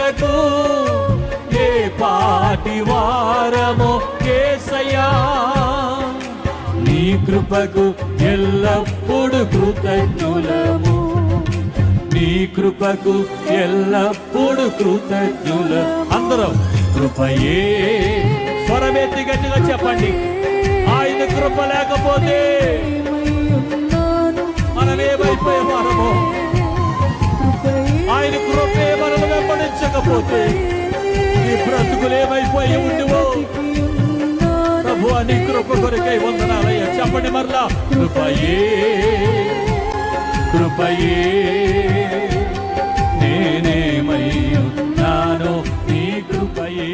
కొరకు ఏ పాటి వారమో యేసయ్యా, నీ కృపకు ఎల్లప్పుడు కృతజ్ఞులము, నీ కృపకు ఎల్లప్పుడు కృతజ్ఞుల. అందరం కృపయే, స్వరమెత్తి గట్టిగా చెప్పండి. ఆయన కృప లేకపోతే మనమేమైపోయేవారమో, ఆయన కృపే మనల్ని వెంబడించకపోతే ఈ బ్రతుకులేమైపోయి ఉండివో. ప్రభు నీ కృప కొరకై వందనాలయ్యా. చెప్పండి మరలా, కృపయే కృపయే నేనేమై ఉన్నానో నీ కృపయే.